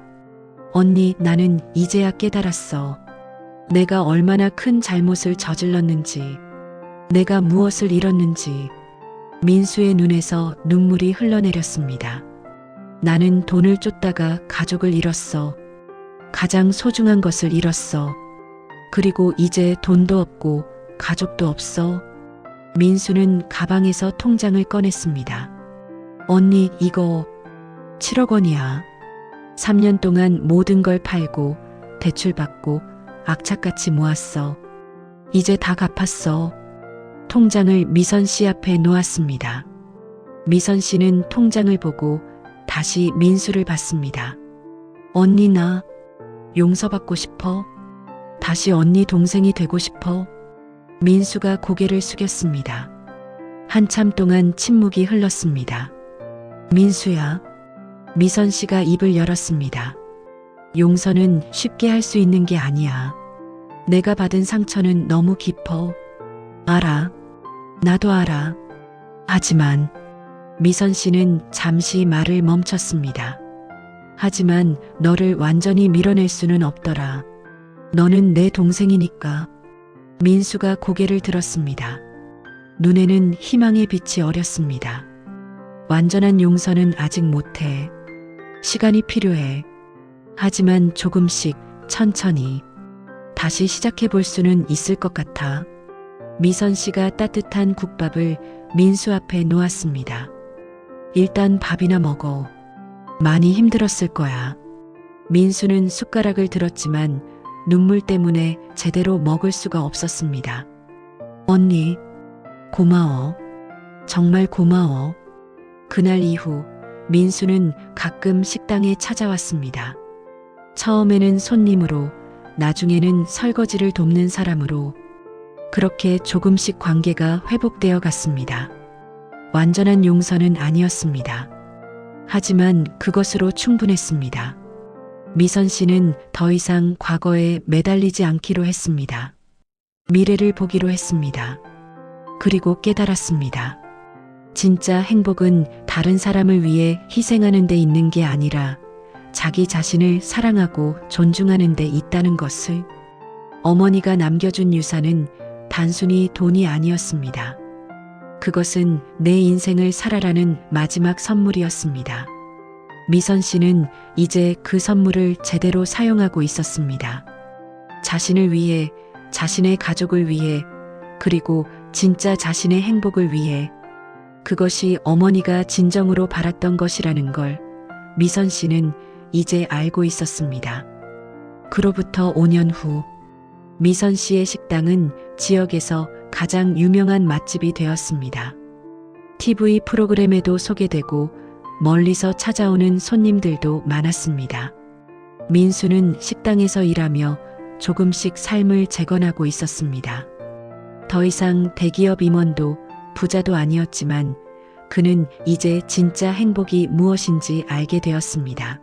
언니, 나는 이제야 깨달았어. 내가 얼마나 큰 잘못을 저질렀는지, 내가 무엇을 잃었는지. 민수의 눈에서 눈물이 흘러내렸습니다. 나는 돈을 쫓다가 가족을 잃었어. 가장 소중한 것을 잃었어. 그리고 이제 돈도 없고 가족도 없어. 민수는 가방에서 통장을 꺼냈습니다. 언니, 이거 7억 원이야. 3년 동안 모든 걸 팔고 대출받고 악착같이 모았어. 이제 다 갚았어. 통장을 미선 씨 앞에 놓았습니다. 미선 씨는 통장을 보고 다시 민수를 봤습니다. 언니, 나 용서받고 싶어. 다시 언니 동생이 되고 싶어. 민수가 고개를 숙였습니다. 한참 동안 침묵이 흘렀습니다. 민수야. 미선 씨가 입을 열었습니다. 용서는 쉽게 할 수 있는 게 아니야. 내가 받은 상처는 너무 깊어. 알아. 나도 알아. 하지만 미선 씨는 잠시 말을 멈췄습니다. 하지만 너를 완전히 밀어낼 수는 없더라. 너는 내 동생이니까. 민수가 고개를 들었습니다. 눈에는 희망의 빛이 어렸습니다. 완전한 용서는 아직 못해. 시간이 필요해. 하지만 조금씩 천천히 다시 시작해 볼 수는 있을 것 같아. 미선 씨가 따뜻한 국밥을 민수 앞에 놓았습니다. 일단 밥이나 먹어. 많이 힘들었을 거야. 민수는 숟가락을 들었지만 눈물 때문에 제대로 먹을 수가 없었습니다. 언니, 고마워. 정말 고마워. 그날 이후 민수는 가끔 식당에 찾아왔습니다. 처음에는 손님으로, 나중에는 설거지를 돕는 사람으로 그렇게 조금씩 관계가 회복되어 갔습니다. 완전한 용서는 아니었습니다. 하지만 그것으로 충분했습니다. 미선 씨는 더 이상 과거에 매달리지 않기로 했습니다. 미래를 보기로 했습니다. 그리고 깨달았습니다. 진짜 행복은 다른 사람을 위해 희생하는 데 있는 게 아니라 자기 자신을 사랑하고 존중하는 데 있다는 것을. 어머니가 남겨준 유산은 단순히 돈이 아니었습니다. 그것은 내 인생을 살아라는 마지막 선물이었습니다. 미선 씨는 이제 그 선물을 제대로 사용하고 있었습니다. 자신을 위해, 자신의 가족을 위해, 그리고 진짜 자신의 행복을 위해. 그것이 어머니가 진정으로 바랐던 것이라는 걸 미선 씨는 이제 알고 있었습니다. 그로부터 5년 후, 미선 씨의 식당은 지역에서 가장 유명한 맛집이 되었습니다. TV 프로그램에도 소개되고 멀리서 찾아오는 손님들도 많았습니다. 민수는 식당에서 일하며 조금씩 삶을 재건하고 있었습니다. 더 이상 대기업 임원도 부자도 아니었지만 그는 이제 진짜 행복이 무엇인지 알게 되었습니다.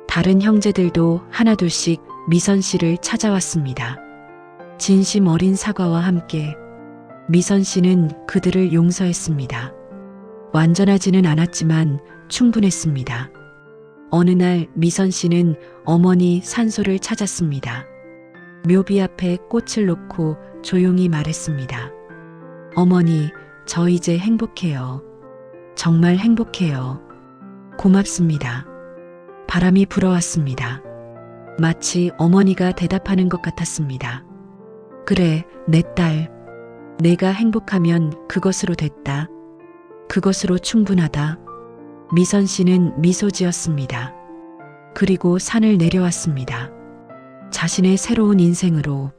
다른 형제들도 하나둘씩 미선 씨를 찾아왔습니다. 진심 어린 사과와 함께 미선 씨는 그들을 용서했습니다. 완전하지는 않았지만 충분했습니다. 어느 날 미선 씨는 어머니 산소를 찾았습니다. 묘비 앞에 꽃을 놓고 조용히 말했습니다. 어머니, 저 이제 행복해요. 정말 행복해요. 고맙습니다. 바람이 불어왔습니다. 마치 어머니가 대답하는 것 같았습니다. 그래, 내 딸. 내가 행복하면 그것으로 됐다. 그것으로 충분하다. 미선 씨는 미소 지었습니다. 그리고 산을 내려왔습니다. 자신의 새로운 인생으로.